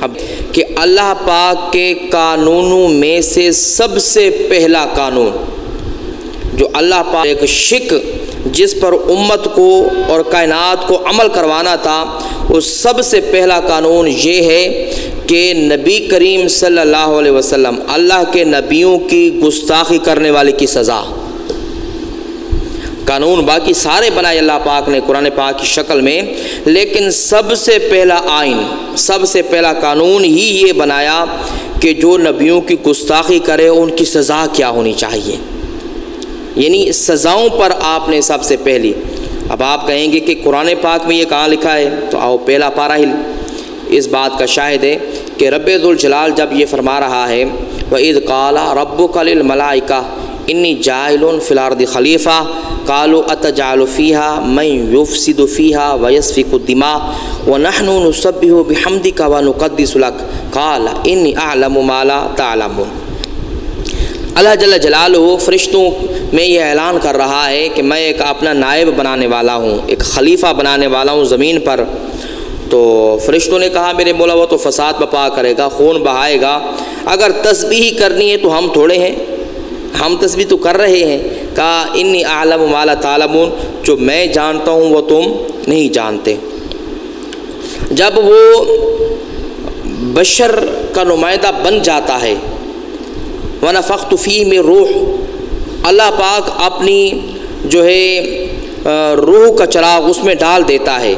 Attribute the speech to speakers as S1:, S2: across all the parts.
S1: اب کہ اللہ پاک کے قانونوں میں سے سب سے پہلا قانون جو اللہ پاک ایک شک جس پر امت کو اور کائنات کو عمل کروانا تھا، وہ سب سے پہلا قانون یہ ہے کہ نبی کریم صلی اللہ علیہ وسلم اللہ کے نبیوں کی گستاخی کرنے والے کی سزا۔ قانون باقی سارے بنائے اللہ پاک نے قرآن پاک کی شکل میں، لیکن سب سے پہلا آئین، سب سے پہلا قانون ہی یہ بنایا کہ جو نبیوں کی گستاخی کرے ان کی سزا کیا ہونی چاہیے، یعنی سزاؤں پر آپ نے سب سے پہلی۔ اب آپ کہیں گے کہ قرآن پاک میں یہ کہاں لکھا ہے، تو آؤ پہلا پارہ ہی اس بات کا شاہد ہے کہ رب ذوالجلال جب یہ فرما رہا ہے وَإِذْ قَالَ رَبُّكَ لِلْمَلَائِكَةِ إِنِّي جَاعِلٌ فِي الْأَرْضِ خَلِيفَةً قَالُوا أَتَجْعَلُ فِيهَا مَن يُفْسِدُ فِيهَا وَيَسْفِكُ الدِّمَاءَ وَنَحْنُ نُسَبِّحُ بِحَمْدِكَ وَنُقَدِّسُ لَكَ قَالَ إِنِّي أَعْلَمُ مَا لَا تَعْلَمُونَ۔ اللہ جل جلالہ فرشتوں میں یہ اعلان کر رہا ہے کہ میں ایک اپنا نائب بنانے والا ہوں، ایک خلیفہ بنانے والا ہوں زمین پر۔ تو فرشتوں نے کہا میرے مولا وہ تو فساد بپا کرے گا، خون بہائے گا، اگر تسبیح کرنی ہے تو ہم تھوڑے ہیں، ہم تسبیح تو کر رہے ہیں۔ کہا انی اعلم ما لا تعلمون، جو میں جانتا ہوں وہ تم نہیں جانتے۔ جب وہ بشر کا نمائندہ بن جاتا ہے وَنَفَخْتُ فِيهِ مِن روح، اللہ پاک اپنی جو ہے روح کا چراغ اس میں ڈال دیتا ہے،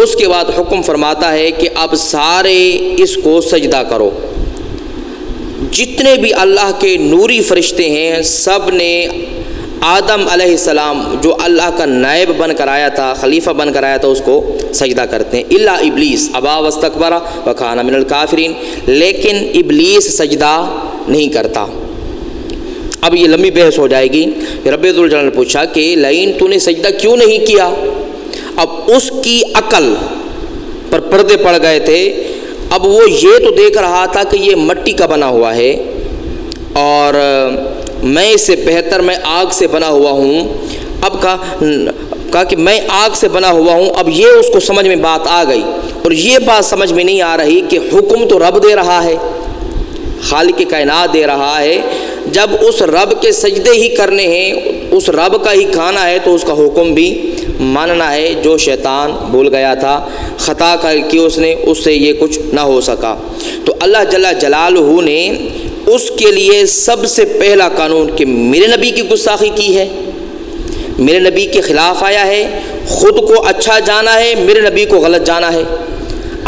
S1: اس کے بعد حکم فرماتا ہے کہ اب سارے اس کو سجدہ کرو۔ جتنے بھی اللہ کے نوری فرشتے ہیں سب نے آدم علیہ السلام جو اللہ کا نائب بن کر آیا تھا، خلیفہ بن کر آیا تھا، اس کو سجدہ کرتے ہیں، الا ابلیس ابا واستکبر وکان من الکافرین، لیکن ابلیس سجدہ نہیں کرتا۔ اب یہ لمبی بحث ہو جائے گی۔ رب ذوالجلال نے پوچھا کہ لئن تو نے سجدہ کیوں نہیں کیا؟ اب اس کی عقل پر پردے پڑ گئے تھے۔ اب وہ یہ تو دیکھ رہا تھا کہ یہ مٹی کا بنا ہوا ہے اور میں اس سے بہتر میں آگ سے بنا ہوا ہوں۔ اب کہا کہ میں آگ سے بنا ہوا ہوں۔ اب یہ اس کو سمجھ میں بات آ گئی، اور یہ بات سمجھ میں نہیں آ رہی کہ حکم تو رب دے رہا ہے، خالق کائنات دے رہا ہے، جب اس رب کے سجدے ہی کرنے ہیں، اس رب کا ہی کھانا ہے، تو اس کا حکم بھی ماننا ہے۔ جو شیطان بھول گیا تھا، خطا کی اس نے، اس سے یہ کچھ نہ ہو سکا۔ تو اللہ جل جلالہ نے اس کے لیے سب سے پہلا قانون کہ میرے نبی کی گستاخی کی ہے، میرے نبی کے خلاف آیا ہے، خود کو اچھا جانا ہے، میرے نبی کو غلط جانا ہے،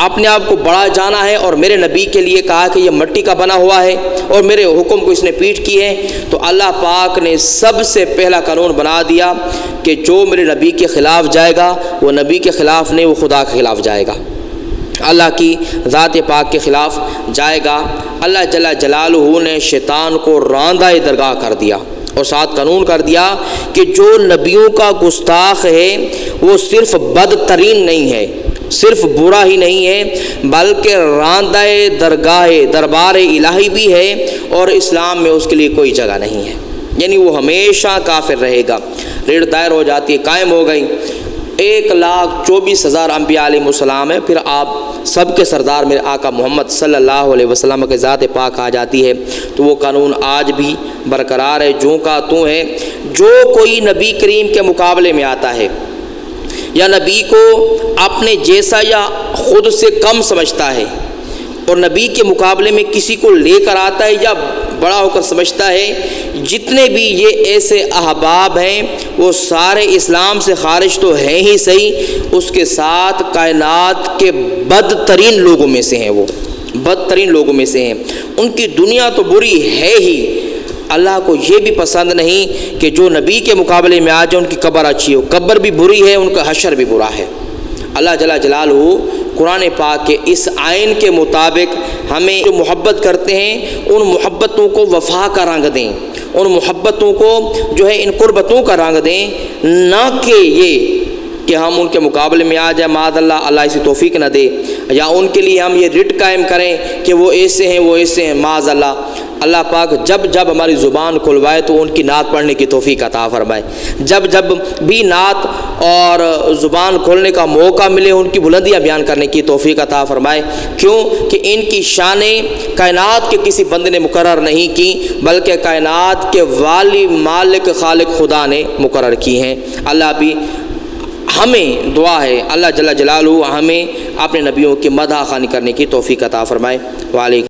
S1: اپنے آپ کو بڑا جانا ہے، اور میرے نبی کے لیے کہا کہ یہ مٹی کا بنا ہوا ہے اور میرے حکم کو اس نے پیٹ کی ہے۔ تو اللہ پاک نے سب سے پہلا قانون بنا دیا کہ جو میرے نبی کے خلاف جائے گا وہ نبی کے خلاف نہیں، وہ خدا کے خلاف جائے گا، اللہ کی ذات پاک کے خلاف جائے گا۔ اللہ جل جلالہ نے شیطان کو راندہ درگاہ کر دیا، اور ساتھ قانون کر دیا کہ جو نبیوں کا گستاخ ہے وہ صرف بدترین نہیں ہے، صرف برا ہی نہیں ہے، بلکہ راندہ درگاہ دربار الہی بھی ہے، اور اسلام میں اس کے لیے کوئی جگہ نہیں ہے، یعنی وہ ہمیشہ کافر رہے گا۔ ریڑھ دائر ہو جاتی ہے، قائم ہو گئی۔ 1,24,000 انبیاء علیہ السلام ہے، پھر آپ سب کے سردار میرے آقا محمد صلی اللہ علیہ وسلم کے ذات پاک آ جاتی ہے، تو وہ قانون آج بھی برقرار ہے۔ جو کا تو ہے، جو کوئی نبی کریم کے مقابلے میں آتا ہے یا نبی کو اپنے جیسا یا خود سے کم سمجھتا ہے، اور نبی کے مقابلے میں کسی کو لے کر آتا ہے یا بڑا ہو کر سمجھتا ہے، جتنے بھی یہ ایسے احباب ہیں وہ سارے اسلام سے خارج تو ہیں ہی صحیح، اس کے ساتھ کائنات کے بدترین لوگوں میں سے ہیں، وہ بدترین لوگوں میں سے ہیں۔ ان کی دنیا تو بری ہے ہی، اللہ کو یہ بھی پسند نہیں کہ جو نبی کے مقابلے میں آ جائے ان کی قبر اچھی ہو، قبر بھی بری ہے، ان کا حشر بھی برا ہے۔ اللہ جل جلالہ قرآن پاک کے اس آئین کے مطابق ہمیں جو محبت کرتے ہیں ان محبتوں کو وفا کا رنگ دیں، ان محبتوں کو جو ہے ان قربتوں کا رنگ دیں، نہ کہ یہ کہ ہم ان کے مقابلے میں آ جائیں، معاذ اللہ، اللہ اسی توفیق نہ دے، یا ان کے لیے ہم یہ رٹ قائم کریں کہ وہ ایسے ہیں وہ ایسے ہیں، معاذ اللہ۔ اللہ پاک جب جب ہماری زبان کھلوائے تو ان کی نعت پڑھنے کی توفیق عطا فرمائے، جب جب بھی نعت اور زبان کھولنے کا موقع ملے ان کی بلندیاں بیان کرنے کی توفیق عطا فرمائے، کیوں کہ ان کی شانیں کائنات کے کسی بندے نے مقرر نہیں کی بلکہ کائنات کے والی مالک خالق خدا نے مقرر کی ہیں۔ اللہ بھی ہمیں دعا ہے اللہ جل جلالہ ہمیں اپنے نبیوں کی مدح خوانی کرنے کی توفیق عطا فرمائے۔ وعلیکم